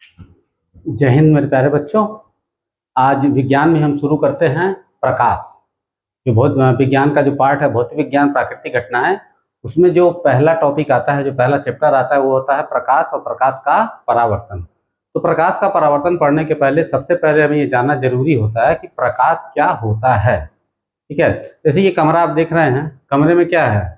जय हिंद मेरे प्यारे बच्चों। आज विज्ञान में हम शुरू करते हैं प्रकाश। जो बहुत विज्ञान का जो पार्ट है भौतिक विज्ञान प्राकृतिक घटनाएं, उसमें जो पहला टॉपिक आता है, जो पहला चैप्टर आता है वो होता है प्रकाश और प्रकाश का परावर्तन। तो प्रकाश का परावर्तन पढ़ने के पहले सबसे पहले हमें ये जानना जरूरी होता है कि प्रकाश क्या होता है। ठीक है, जैसे ये कमरा आप देख रहे हैं, कमरे में क्या है?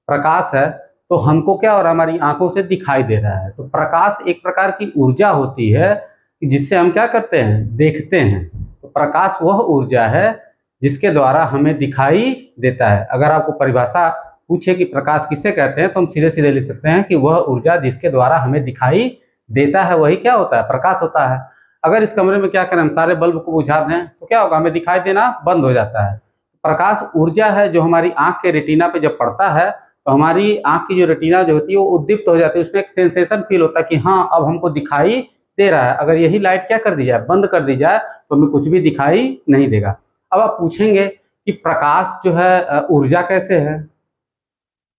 प्रकाश है। तो हमको क्या और हमारी आंखों से दिखाई दे रहा है। तो प्रकाश एक प्रकार की ऊर्जा होती है जिससे हम क्या करते हैं, देखते हैं। तो प्रकाश वह ऊर्जा है जिसके द्वारा हमें दिखाई देता है। अगर आपको परिभाषा पूछे कि प्रकाश किसे कहते हैं, तो हम सीधे सीधे लिख सकते हैं कि वह ऊर्जा जिसके द्वारा हमें दिखाई देता है वही क्या होता है, प्रकाश होता है। अगर इस कमरे में क्या करें, हम सारे बल्ब को बुझा दें तो क्या होगा, हमें दिखाई देना बंद हो जाता है। प्रकाश ऊर्जा है जो हमारी आंख के रेटिना पे जब पड़ता है तो हमारी आंख की जो रेटिना जो होती है वो उद्दीप्त हो जाती है। उसमें एक सेंसेशन फील होता है कि हाँ अब हमको दिखाई दे रहा है। अगर यही लाइट क्या कर दी जाए, बंद कर दी जाए, तो हमें कुछ भी दिखाई नहीं देगा। अब आप पूछेंगे कि प्रकाश जो है ऊर्जा कैसे है?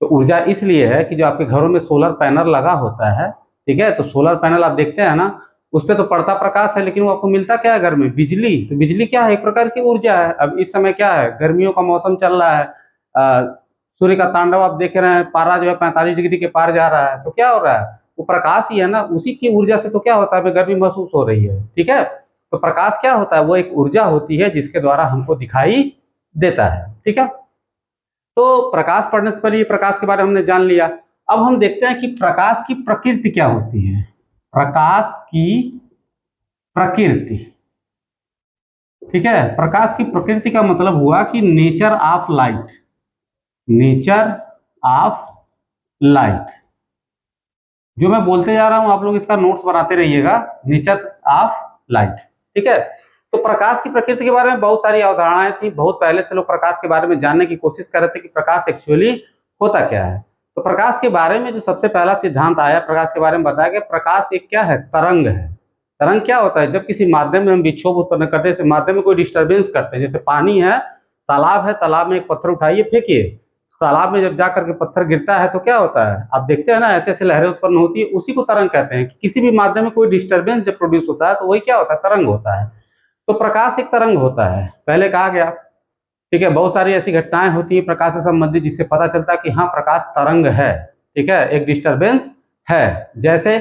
तो ऊर्जा इसलिए है कि जो आपके घरों में सोलर पैनल लगा होता है, ठीक है, तो सोलर पैनल आप देखते हैं ना, उस पर तो पड़ता प्रकाश है, लेकिन वो आपको मिलता क्या है घर में? बिजली। तो बिजली क्या है, एक प्रकार की ऊर्जा है। अब इस समय क्या है, गर्मियों का मौसम चल रहा है, सूर्य का तांडव आप देख रहे हैं, पारा जो है 45 डिग्री के पार जा रहा है। तो क्या हो रहा है, वो प्रकाश ही है ना, उसी की ऊर्जा से तो क्या होता है, हमें गर्मी महसूस हो रही है। ठीक है, तो प्रकाश क्या होता है, वो एक ऊर्जा होती है जिसके द्वारा हमको दिखाई देता है। ठीक है, तो प्रकाश पढ़ने से पहले ये प्रकाश के बारे में हमने जान लिया। अब हम देखते हैं कि प्रकाश की प्रकृति क्या होती है। प्रकाश की प्रकृति, ठीक है, प्रकाश की प्रकृति का मतलब हुआ कि nature of light. Nature of light जो मैं बोलते जा रहा हूं, आप लोग इसका नोट्स बनाते रहिएगा। नेचर ऑफ लाइट, ठीक है। तो प्रकाश की प्रकृति के बारे में बहुत सारी अवधारणाएं थी। बहुत पहले से लोग प्रकाश के बारे में जानने की कोशिश कर रहे थे कि प्रकाश एक्चुअली होता क्या है। तो प्रकाश के बारे में जो सबसे पहला सिद्धांत आया, प्रकाश के बारे में बताया गया, प्रकाश एक क्या है, तरंग है। तरंग क्या होता है, जब किसी माध्यम में हम विक्षोभ उत्पन्न करते हैं, माध्यम में कोई डिस्टर्बेंस करते हैं, जैसे पानी है, तालाब है, तालाब में एक पत्थर उठाइए फेंकिए, तालाब में जब जाकर के पत्थर गिरता है तो क्या होता है, आप देखते हैं ना, ऐसे ऐसे लहरें उत्पन्न होती है, उसी को तरंग कहते हैं। कि किसी भी माध्यम में कोई डिस्टर्बेंस जब प्रोड्यूस होता है तो वही क्या होता है, तरंग होता है। तो प्रकाश एक तरंग होता है, पहले कहा गया। ठीक है, बहुत सारी ऐसी घटनाएं होती है प्रकाश से संबंधित जिससे पता चलता है कि हाँ प्रकाश तरंग है। ठीक है, एक डिस्टर्बेंस है। जैसे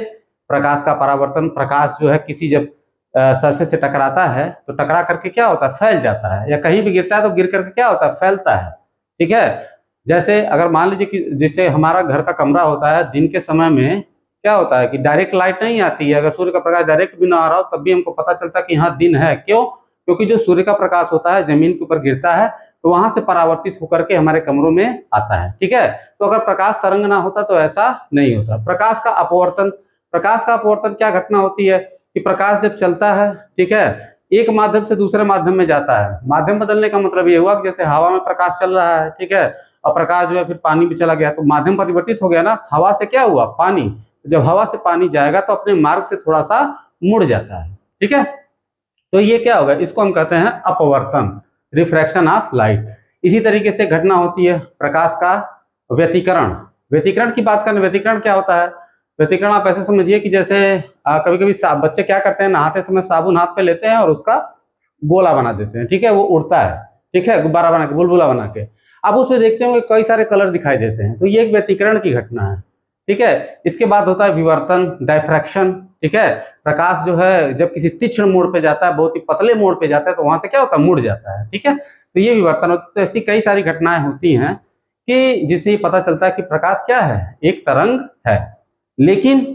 प्रकाश का परावर्तन, प्रकाश जो है किसी जब सरफेस से टकराता है तो टकरा करके क्या होता है, फैल जाता है, या कहीं भी गिरता है तो गिर करके क्या होता है, फैलता है। ठीक है, जैसे अगर मान लीजिए कि जैसे हमारा घर का कमरा होता है, दिन के समय में क्या होता है कि डायरेक्ट लाइट नहीं आती है। अगर सूर्य का प्रकाश डायरेक्ट भी ना आ रहा हो तब भी हमको पता चलता है कि हाँ दिन है। क्यों? क्योंकि जो सूर्य का प्रकाश होता है जमीन के ऊपर गिरता है तो वहां से परावर्तित होकर के हमारे कमरों में आता है। ठीक है, तो अगर प्रकाश तरंग ना होता तो ऐसा नहीं होता। प्रकाश का अपवर्तन, प्रकाश का अपवर्तन क्या घटना होती है कि प्रकाश जब चलता है, ठीक है, एक माध्यम से दूसरे माध्यम में जाता है। माध्यम बदलने का मतलब ये हुआ कि जैसे हवा में प्रकाश चल रहा है, ठीक है, और प्रकाश जो है फिर पानी में चला गया तो माध्यम परिवर्तित हो गया ना, हवा से क्या हुआ, पानी। जब हवा से पानी जाएगा तो अपने मार्ग से थोड़ा सा मुड़ जाता है। ठीक है, तो ये क्या होगा, इसको हम कहते हैं अपवर्तन, रिफ्रैक्शन ऑफ लाइट। इसी तरीके से घटना होती है प्रकाश का व्यतिकरण। व्यतिकरण की बात करें, व्यतिकरण क्या होता है? व्यतिकरण आप ऐसे समझिए कि जैसे कभी कभी बच्चे क्या करते हैं, नहाते समय साबुन हाथ पे लेते हैं और उसका गोला बना देते हैं। ठीक है, वो उड़ता है, ठीक है, गुब्बारा बना के, बुलबुला बना के। अब उसमें देखते हैं कई सारे कलर दिखाई देते हैं, तो ये एक व्यतिकरण की घटना है। ठीक है, इसके बाद होता है विवर्तन, डायफ्रैक्शन। ठीक है, प्रकाश जो है जब किसी तीक्ष्ण मोड़ पे जाता है, बहुत ही पतले मोड़ पे जाता है, तो वहां से क्या होता है, मुड़ जाता है। ठीक है, तो ये विवर्तन होता है। तो ऐसी कई सारी घटनाएं होती हैं कि जिससे ये पता चलता है कि प्रकाश क्या है, एक तरंग है। लेकिन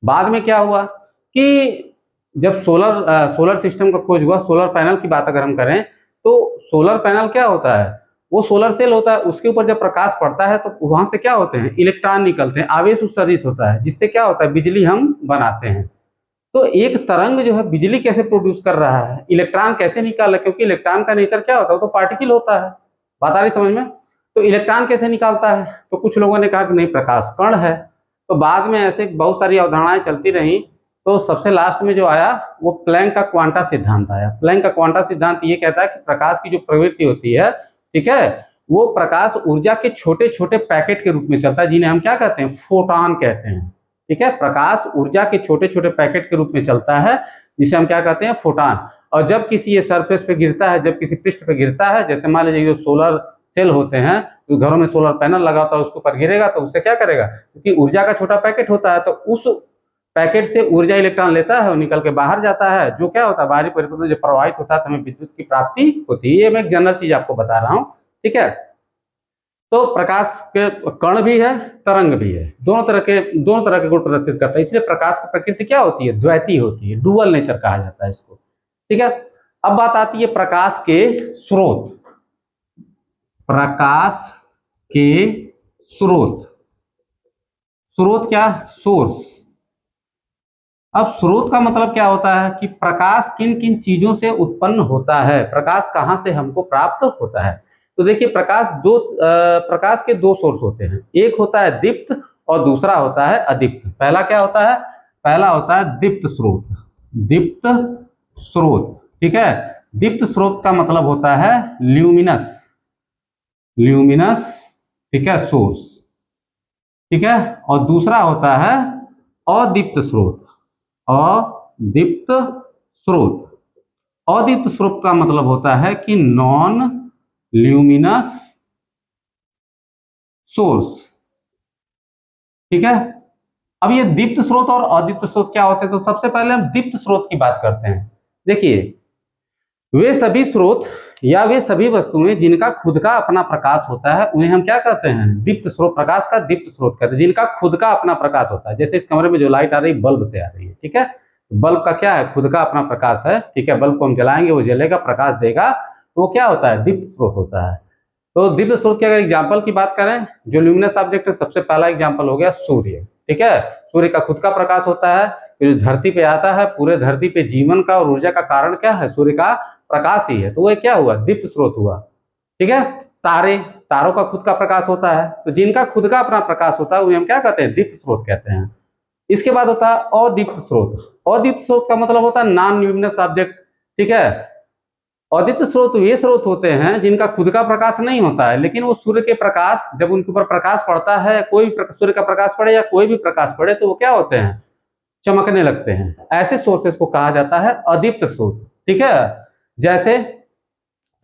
बाद में क्या हुआ कि जब सोलर सिस्टम का खोज हुआ, सोलर पैनल की बात अगर हम करें तो सोलर पैनल क्या होता है, वो सोलर सेल होता है। उसके ऊपर जब प्रकाश पड़ता है तो वहां से क्या होते हैं, इलेक्ट्रॉन निकलते हैं, आवेश उत्सर्जित होता है, जिससे क्या होता है, बिजली हम बनाते हैं। तो एक तरंग जो है बिजली कैसे प्रोड्यूस कर रहा है, इलेक्ट्रॉन कैसे निकाल रहा है, क्योंकि इलेक्ट्रॉन का नेचर क्या होता है, वो तो पार्टिकल होता है। बात आ रही समझ में? तो इलेक्ट्रॉन कैसे निकालता है, तो कुछ लोगों ने कहा कि नहीं, प्रकाश कण है। तो बाद में ऐसे बहुत सारी अवधारणाएं चलती रही। तो सबसे लास्ट में जो आया वो प्लैंक का क्वांटा सिद्धांत आया। प्लैंक का क्वांटा सिद्धांत ये कहता है कि प्रकाश की जो प्रवृत्ति होती है, ठीक है, वो प्रकाश ऊर्जा के छोटे छोटे पैकेट के रूप में चलता है, जिन्हें हम क्या कहते हैं, फोटॉन कहते हैं। ठीक है, प्रकाश ऊर्जा के छोटे छोटे पैकेट के रूप में चलता है, जिसे हम क्या कहते हैं, फोटॉन। और जब किसी ये सरफेस पे गिरता है, जब किसी पृष्ठ पे गिरता है, जैसे मान लीजिए जो सोलर सेल होते हैं, तो घरों में सोलर पैनल लगा होता है, उसके ऊपर गिरेगा तो उससे क्या करेगा, क्योंकि ऊर्जा का छोटा पैकेट होता है, तो उस पैकेट से ऊर्जा इलेक्ट्रॉन लेता है और निकल के बाहर जाता है, जो क्या होता है, बाहरी परिपथ में जो प्रवाहित होता है तो हमें विद्युत की प्राप्ति होती है। ये मैं एक जनरल चीज आपको बता रहा हूँ, ठीक है। तो प्रकाश के कण भी है, तरंग भी है, दोनों तरह के गुण प्रदर्शित करता है। इसलिए प्रकाश की प्रकृति क्या होती है, द्वैती होती है, डुअल नेचर कहा जाता है इसको, ठीक है। अब बात आती है प्रकाश के स्रोत। प्रकाश के स्रोत, स्रोत क्या, सोर्स। अब स्रोत का मतलब क्या होता है कि प्रकाश किन किन चीजों से उत्पन्न होता है, प्रकाश कहां से हमको प्राप्त होता है। तो देखिए प्रकाश के दो सोर्स होते हैं, एक होता है दीप्त और दूसरा होता है अदीप्त। पहला क्या होता है, पहला होता है दीप्त स्रोत, दीप्त स्रोत, ठीक है। दीप्त स्रोत का मतलब होता है ल्यूमिनस, ल्यूमिनस, ठीक है, सोर्स, ठीक है। और दूसरा होता है अदीप्त स्रोत, अदीप्त स्रोत। अदीप्त स्रोत का मतलब होता है कि नॉन ल्यूमिनस सोर्स, ठीक है। अब ये दीप्त स्रोत और अदीप्त स्रोत क्या होते हैं, तो सबसे पहले हम दीप्त स्रोत की बात करते हैं। देखिए वे सभी स्रोत या वे सभी वस्तुएं जिनका खुद का अपना प्रकाश होता है, उन्हें हम क्या कहते हैं, दीप्त स्रोत, प्रकाश का दीप्त स्रोत कहते हैं, जिनका खुद का अपना प्रकाश होता है। जैसे इस कमरे में जो लाइट आ रही है बल्ब से आ रही है, ठीक है, बल्ब का क्या है, खुद का अपना प्रकाश है, ठीक है। बल्ब को हम जलाएंगे, वो जलेगा, प्रकाश देगा, तो वो क्या होता है, दीप्त स्रोत होता है। तो दीप्त स्रोत की अगर एग्जाम्पल की बात करें, जो ल्यूमिनस ऑब्जेक्ट है, सबसे पहला एग्जाम्पल हो गया सूर्य, ठीक है। सूर्य का खुद का प्रकाश होता है, जो धरती पे आता है, पूरे धरती पे जीवन का और ऊर्जा का कारण क्या है, सूर्य का प्रकाश ही है, तो वो क्या हुआ, दीप्त स्रोत हुआ, ठीक है। तारे, तारों का खुद का प्रकाश होता है, तो जिनका खुद का अपना प्रकाश होता है उन्हें हम क्या कहते हैं, दीप्त स्रोत कहते हैं। इसके बाद होता है अदीप्त स्रोत। अदीप्त स्रोत का मतलब होता है नॉन ल्यूमिनस ऑब्जेक्ट, ठीक है। अदीप्त स्रोत वे स्रोत होते हैं जिनका खुद का प्रकाश नहीं होता है, लेकिन वो सूर्य के प्रकाश, जब उनके ऊपर प्रकाश पड़ता है, कोई भी सूर्य का प्रकाश पड़े या कोई भी प्रकाश पड़े, तो वो क्या होते हैं, चमकने लगते हैं। ऐसे सोर्सेस को कहा जाता है अदीप्त स्रोत, ठीक है। जैसे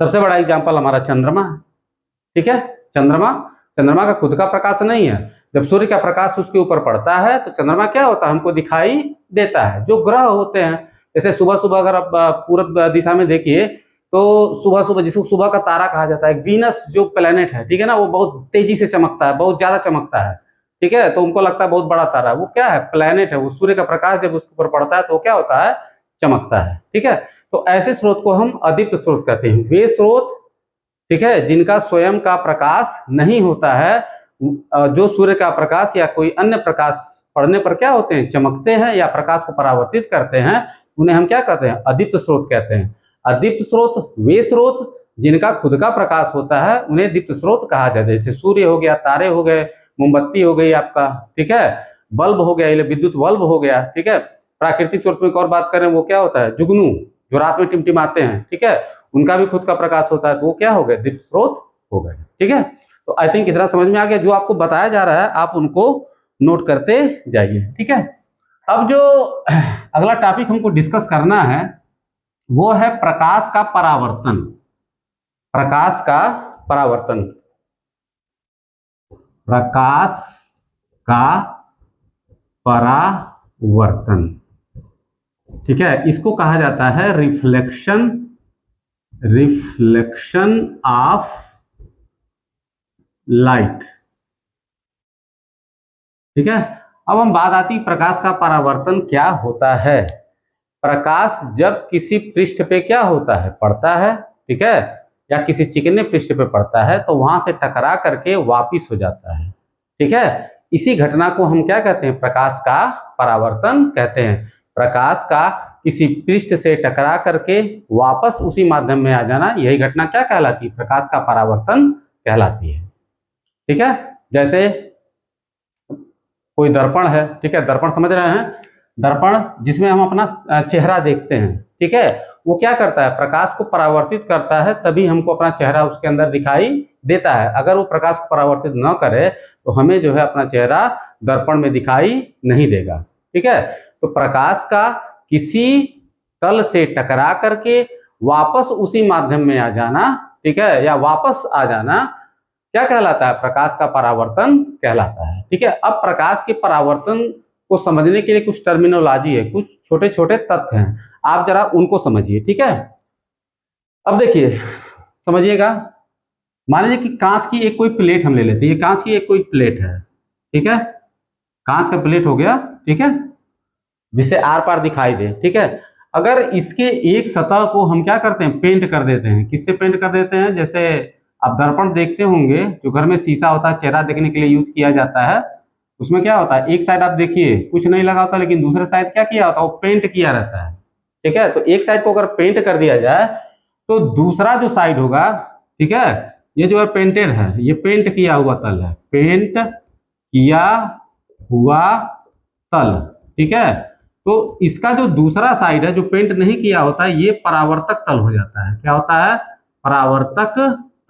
सबसे बड़ा एग्जांपल हमारा चंद्रमा है, ठीक है। चंद्रमा, चंद्रमा का खुद का प्रकाश नहीं है, जब सूर्य का प्रकाश उसके ऊपर पड़ता है तो चंद्रमा क्या होता है, हमको दिखाई देता है। जो ग्रह होते हैं, जैसे सुबह सुबह अगर आप पूरब दिशा में देखिए, तो सुबह सुबह, जिसको सुबह का तारा कहा जाता है, वीनस जो प्लेनेट है, ठीक है ना, वो बहुत तेजी से चमकता है, बहुत ज्यादा चमकता है, ठीक है। तो उनको लगता है बहुत बड़ा तारा, वो क्या है, प्लेनेट है। वो सूर्य का प्रकाश जब उसके ऊपर पड़ता है तो क्या होता है, चमकता है, ठीक है। तो ऐसे स्रोत को हम अदीप्त स्रोत कहते हैं। वे स्रोत, ठीक है, जिनका स्वयं का प्रकाश नहीं होता है, जो सूर्य का प्रकाश या कोई अन्य प्रकाश पड़ने पर क्या होते हैं, चमकते हैं या प्रकाश को परावर्तित करते हैं, उन्हें हम क्या कहते हैं, अदीप्त स्रोत कहते हैं। अदीप्त स्रोत वे स्रोत जिनका खुद का प्रकाश होता है, उन्हें दीप्त स्रोत कहा जाता है। जैसे सूर्य हो गया, तारे हो गए, मोमबत्ती हो गई आपका, ठीक है, बल्ब हो गया, विद्युत बल्ब हो गया, ठीक है। प्राकृतिक सोर्स में एक और बात करें, वो क्या होता है, जुगनू, जो रात में टिमटिमाते हैं, ठीक है, उनका भी खुद का प्रकाश होता है, तो वो क्या हो गए, दीप्त स्रोत हो गए, ठीक है। तो आई थिंक इतना समझ में आ गया। जो आपको बताया जा रहा है आप उनको नोट करते जाइए, ठीक है। अब जो अगला टॉपिक हमको डिस्कस करना है वो है प्रकाश का परावर्तन। प्रकाश का परावर्तन, प्रकाश का परावर्तन, ठीक है। इसको कहा जाता है रिफ्लेक्शन, रिफ्लेक्शन ऑफ लाइट, ठीक है। अब हम बात आती प्रकाश का परावर्तन क्या होता है। प्रकाश जब किसी पृष्ठ पे क्या होता है, पड़ता है, ठीक है, या किसी चिकने पृष्ठ पे पड़ता है, तो वहां से टकरा करके वापिस हो जाता है, ठीक है। इसी घटना को हम क्या कहते हैं, प्रकाश का परावर्तन कहते हैं। प्रकाश का किसी पृष्ठ से टकरा करके वापस उसी माध्यम में आ जाना, यही घटना क्या कहलाती है, प्रकाश का परावर्तन कहलाती है, ठीक है। जैसे कोई दर्पण है, ठीक है, दर्पण समझ रहे हैं, दर्पण जिसमें हम अपना चेहरा देखते हैं, ठीक है, वो क्या करता है, प्रकाश को परावर्तित करता है, तभी हमको अपना चेहरा उसके अंदर दिखाई देता है। अगर वो प्रकाश को परावर्तित न करे तो हमें जो है अपना चेहरा दर्पण में दिखाई नहीं देगा। ठीक है, तो प्रकाश का किसी तल से टकरा करके वापस उसी माध्यम में आ जाना, ठीक है, या वापस आ जाना क्या कहलाता है? प्रकाश का परावर्तन कहलाता है। ठीक है, अब प्रकाश के परावर्तन को समझने के लिए कुछ टर्मिनोलॉजी है, कुछ छोटे छोटे तथ्य हैं, आप जरा उनको समझिए। ठीक है, अब देखिए समझिएगा, मान लीजिए कि कांच की एक कोई प्लेट हम ले लेते हैं, ये कांच की एक कोई प्लेट है। ठीक है, कांच का प्लेट हो गया, ठीक है, जिसे आर पार दिखाई दे। ठीक है, अगर इसके एक सतह को हम क्या करते हैं? पेंट कर देते हैं। किससे पेंट कर देते हैं? जैसे आप दर्पण देखते होंगे, जो घर में शीशा होता है, चेहरा देखने के लिए यूज किया जाता है, उसमें क्या होता है? एक साइड आप देखिए कुछ नहीं लगा होता, लेकिन दूसरे साइड क्या किया होता है? वो पेंट किया रहता है। ठीक है, तो एक साइड को अगर पेंट कर दिया जाए तो दूसरा जो साइड होगा, ठीक है, ये जो है पेंटेड है, ये पेंट किया हुआ तल है, पेंट किया हुआ तल। ठीक है, तो इसका जो दूसरा साइड है जो पेंट नहीं किया होता है, ये परावर्तक तल हो जाता है। क्या होता है? परावर्तक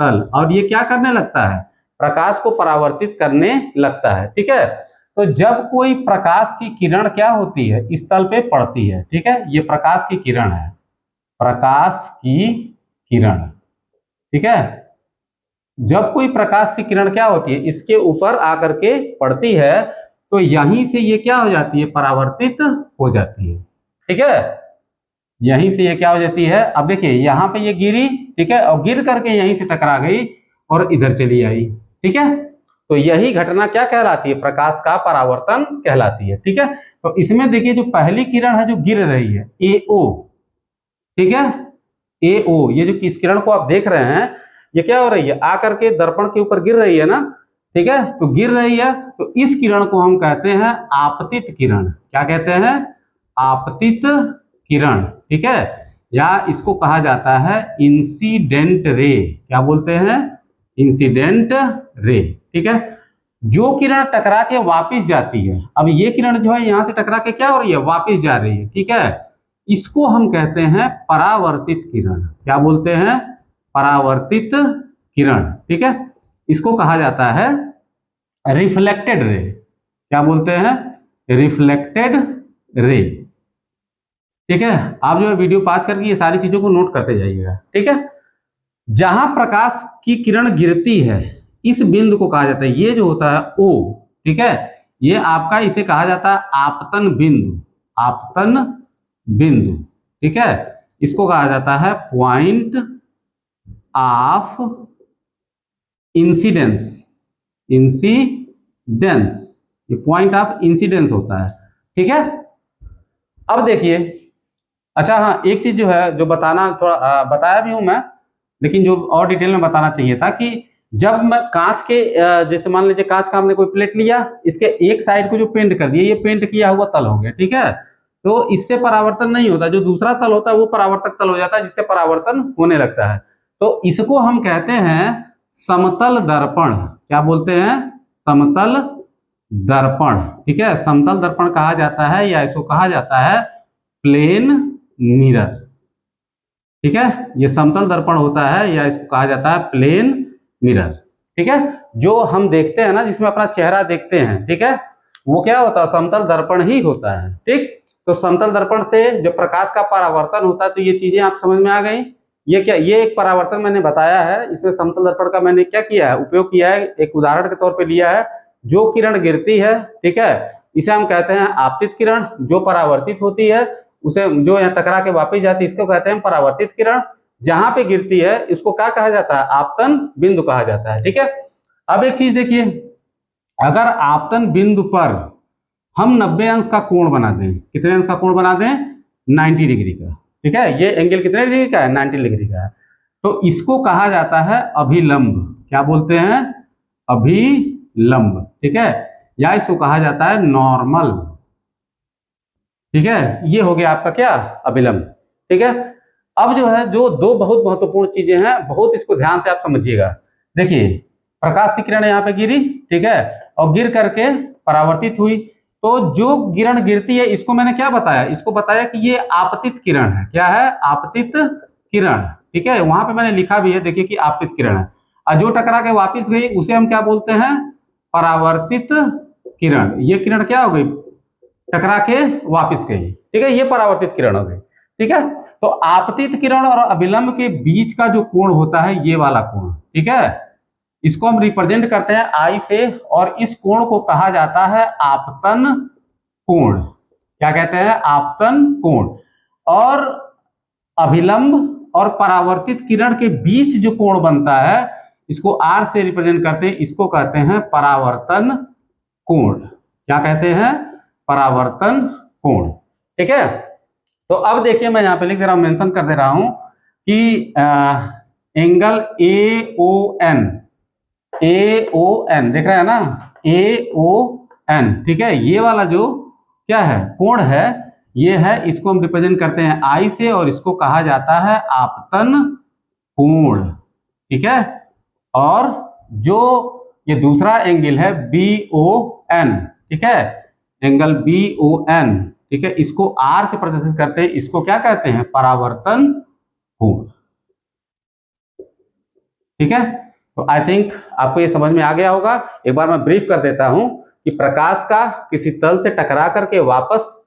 तल। और ये क्या करने लगता है? प्रकाश को परावर्तित करने लगता है। ठीक है, तो जब कोई प्रकाश की किरण क्या होती है? इस तल पे पड़ती है। ठीक है, ये प्रकाश की किरण है, प्रकाश की किरण। ठीक है, जब कोई प्रकाश की किरण क्या होती है? इसके ऊपर आकर के पड़ती है, तो यहीं से ये क्या हो जाती है? परावर्तित हो जाती है। ठीक है, यहीं से ये क्या हो जाती है? अब देखिए यहाँ पे ये गिरी, ठीक है, और गिर करके यहीं से टकरा गई और इधर चली आई। ठीक है, तो यही घटना क्या कहलाती है? प्रकाश का परावर्तन कहलाती है। ठीक है, तो इसमें देखिए जो पहली किरण है जो गिर रही है, AO, ठीक है, AO, ये जो किस किरण को आप देख रहे हैं, ये क्या हो रही है? आकर के दर्पण के ऊपर गिर रही है ना। ठीक है, तो गिर रही है, तो इस किरण को हम कहते हैं आपतित किरण। क्या कहते हैं? आपतित किरण। ठीक है, या इसको कहा जाता है इंसिडेंट रे। क्या बोलते हैं? Incident ray. ठीक है, जो किरण टकरा के वापिस जाती है, अब ये किरण जो है यहां से टकरा के क्या हो रही है? वापिस जा रही है। ठीक है, इसको हम कहते हैं परावर्तित किरण। क्या बोलते हैं? परावर्तित किरण। ठीक है, इसको कहा जाता है रिफ्लेक्टेड रे। क्या बोलते हैं? Reflected ray. ठीक है, आप जो है वीडियो पॉज करके ये सारी चीजों को नोट करते जाइएगा। ठीक है, जहां प्रकाश की किरण गिरती है, इस बिंदु को कहा जाता है, ये जो होता है O, ठीक है, ये आपका, इसे कहा जाता है आपतन बिंदु। आपतन बिंदु। ठीक है, इसको कहा जाता है पॉइंट ऑफ इंसिडेंस। इंसिडेंस, ये पॉइंट ऑफ इंसिडेंस होता है। ठीक है, अब देखिए, अच्छा हाँ, एक चीज जो है जो बताना, थोड़ा बताया भी हूं मैं, लेकिन जो और डिटेल में बताना चाहिए था कि जब मैं कांच के जैसे मान लीजिए कांच का हमने कोई प्लेट लिया, इसके एक साइड को जो पेंट कर दिया, ये पेंट किया हुआ तल हो गया। ठीक है, तो इससे परावर्तन नहीं होता, जो दूसरा तल होता है वो परावर्तक तल हो जाता है, जिससे परावर्तन होने लगता है। तो इसको हम कहते हैं समतल दर्पण। क्या बोलते हैं? समतल दर्पण। ठीक है, समतल दर्पण कहा जाता है, या इसको कहा जाता है प्लेन मिरर। ठीक है, ये समतल दर्पण होता है, या इसको कहा जाता है प्लेन मिरर। ठीक है, जो हम देखते हैं ना, जिसमें अपना चेहरा देखते हैं, ठीक है, वो क्या होता है? समतल दर्पण ही होता है। ठीक, तो समतल दर्पण से जो प्रकाश का परावर्तन होता है, तो ये चीजें आप समझ में आ गई। ये क्या, ये एक परावर्तन मैंने बताया है, इसमें समतल दर्पण का मैंने क्या किया है? उपयोग किया है, एक उदाहरण के तौर पर लिया है। जो किरण गिरती है, ठीक है, इसे हम कहते हैं आपतित किरण। जो परावर्तित होती है, उसे जो यहाँ टकरा के वापस जाती है, इसको कहते हैं परावर्तित किरण। जहां पे गिरती है, इसको क्या कहा जाता है? आपतन बिंदु कहा जाता है। ठीक है, अब एक चीज देखिए, अगर आपतन बिंदु पर हम 90 अंश का कोण बना दें, कितने अंश का कोण बना दें? 90 डिग्री का। ठीक है, ये एंगल कितने डिग्री का है? 90 डिग्री का है। तो इसको कहा जाता है अभिलंब। क्या बोलते हैं? अभिलंब। ठीक है, या इसको कहा जाता है नॉर्मल। ठीक है, ये हो गया आपका क्या? अभिलंब। ठीक है, अब जो है, जो दो बहुत महत्वपूर्ण चीजें हैं, बहुत इसको ध्यान से आप समझिएगा। देखिए, प्रकाश की किरण यहाँ पे गिरी, ठीक है, और गिर करके परावर्तित हुई, तो जो किरण गिरती है, इसको मैंने क्या बताया? इसको बताया कि ये आपतित किरण है। क्या है? आपतित किरण। ठीक है, वहां पे मैंने लिखा भी है, देखिए कि आपतित किरण है। और जो टकरा के वापस गई उसे हम क्या बोलते हैं, परावर्तित किरण। ये किरण क्या हो गई, टकरा के वापस गई, ठीक है, ये परावर्तित किरण हो गई, ठीक है। तो आपतित किरण और अभिलंब के बीच का जो कोण होता है ये वाला कोण, ठीक है, इसको हम रिप्रेजेंट करते हैं आई से, और इस कोण को कहा जाता है आपतन कोण। क्या कहते हैं, आपतन कोण। और अभिलंब और परावर्तित किरण के बीच जो कोण बनता है इसको आर से रिप्रेजेंट करते हैं, इसको कहते हैं परावर्तन कोण। क्या कहते हैं, परावर्तन कोण, ठीक है। तो अब देखिए मैं यहाँ पे लिख दे रहा हूं, मेंशन कर दे रहा हूं कि एंगल ए ओ एन दिख रहा है ना, ए ओ एन, ठीक है, ये वाला जो क्या है कोण है ये है, इसको हम रिप्रेजेंट करते हैं आई से, और इसको कहा जाता है आपतन कोण, ठीक है। और जो ये दूसरा एंगल है बी ओ एन, ठीक है, एंगल बी ओ एन, ठीक है, इसको आर से प्रदर्शित करते हैं, इसको क्या कहते हैं, परावर्तन कोण, ठीक है। तो आई थिंक आपको ये समझ में आ गया होगा। एक बार मैं ब्रीफ कर देता हूं कि प्रकाश का किसी तल से टकरा करके वापस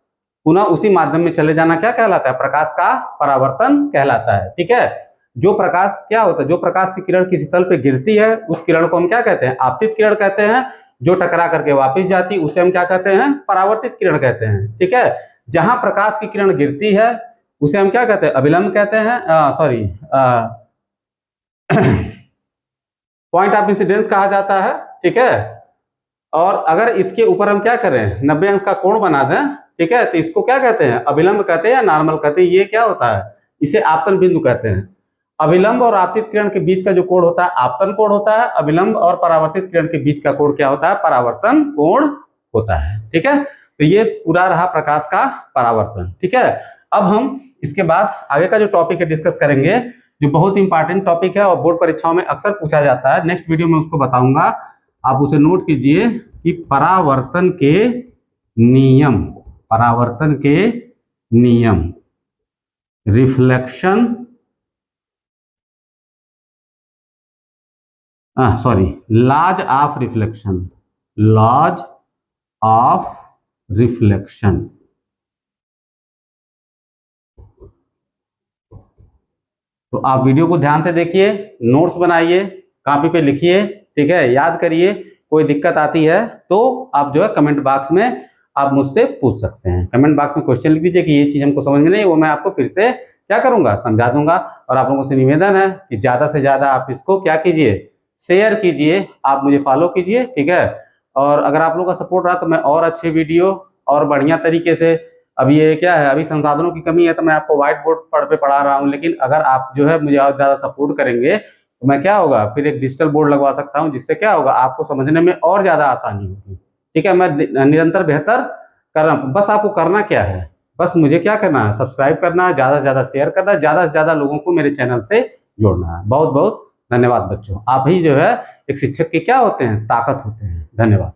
पुनः उसी माध्यम में चले जाना क्या कहलाता है, प्रकाश का परावर्तन कहलाता है, ठीक है। जो प्रकाश क्या होता है, जो प्रकाश की किरण किसी तल पे गिरती है उस किरण को हम क्या कहते हैं, आपतित किरण कहते हैं। जो टकरा करके वापस जाती है उसे हम क्या कहते हैं, परावर्तित किरण कहते हैं, ठीक है। जहां प्रकाश की किरण गिरती है उसे हम क्या कहते हैं, अभिलंब कहते हैं, सॉरी पॉइंट ऑफ इंसिडेंस कहा जाता है, ठीक है। और अगर इसके ऊपर हम क्या करें, 90 अंश का कोण बना दें, ठीक है, तो इसको क्या कहते हैं, अभिलंब कहते हैं या नॉर्मल कहते हैं। ये क्या होता है, इसे आपतन बिंदु कहते हैं। अभिलंब और आपतित किरण के बीच का जो कोण होता है आपतन कोण होता है, अभिलंब और परावर्तित किरण के बीच का कोण क्या होता है, परावर्तन कोण होता है, ठीक है। तो ये पूरा रहा प्रकाश का परावर्तन, ठीक है। अब हम इसके बाद आगे का जो टॉपिक है डिस्कस करेंगे, जो बहुत इंपॉर्टेंट टॉपिक है और बोर्ड परीक्षाओं में अक्सर पूछा जाता है। नेक्स्ट वीडियो में उसको बताऊंगा, आप उसे नोट कीजिए कि परावर्तन के नियम, परावर्तन के नियम, reflection, laws of reflection, laws of reflection. तो आप वीडियो को ध्यान से देखिए, नोट्स बनाइए, कॉपी पे लिखिए, ठीक है, याद करिए। कोई दिक्कत आती है तो आप जो है कमेंट बॉक्स में आप मुझसे पूछ सकते हैं। कमेंट बॉक्स में क्वेश्चन लिख दीजिए कि ये चीज हमको समझ में नहीं, वो मैं आपको फिर से क्या करूंगा, समझा दूंगा। और आप लोगों से निवेदन है कि ज्यादा से ज्यादा आप इसको क्या कीजिए, शेयर कीजिए, आप मुझे फॉलो कीजिए, ठीक है। और अगर आप लोगों का सपोर्ट रहा तो मैं और अच्छे वीडियो और बढ़िया तरीके से, अब ये क्या है, अभी संसाधनों की कमी है तो मैं आपको व्हाइट बोर्ड पे पढ़ा रहा हूँ, लेकिन अगर आप जो है मुझे और ज्यादा सपोर्ट करेंगे तो मैं क्या होगा, फिर एक डिजिटल बोर्ड लगवा सकता हूँ, जिससे क्या होगा, आपको समझने में और ज्यादा आसानी होगी, ठीक है। मैं निरंतर बेहतर कर रहा हूँ, बस आपको करना क्या है, बस मुझे क्या करना है, सब्सक्राइब करना है, ज्यादा से ज्यादा शेयर करना है, ज्यादा से ज्यादा लोगों को मेरे चैनल से जोड़ना है। बहुत बहुत धन्यवाद बच्चों, आप ही जो है एक शिक्षक के क्या होते हैं, ताकत होते हैं। धन्यवाद।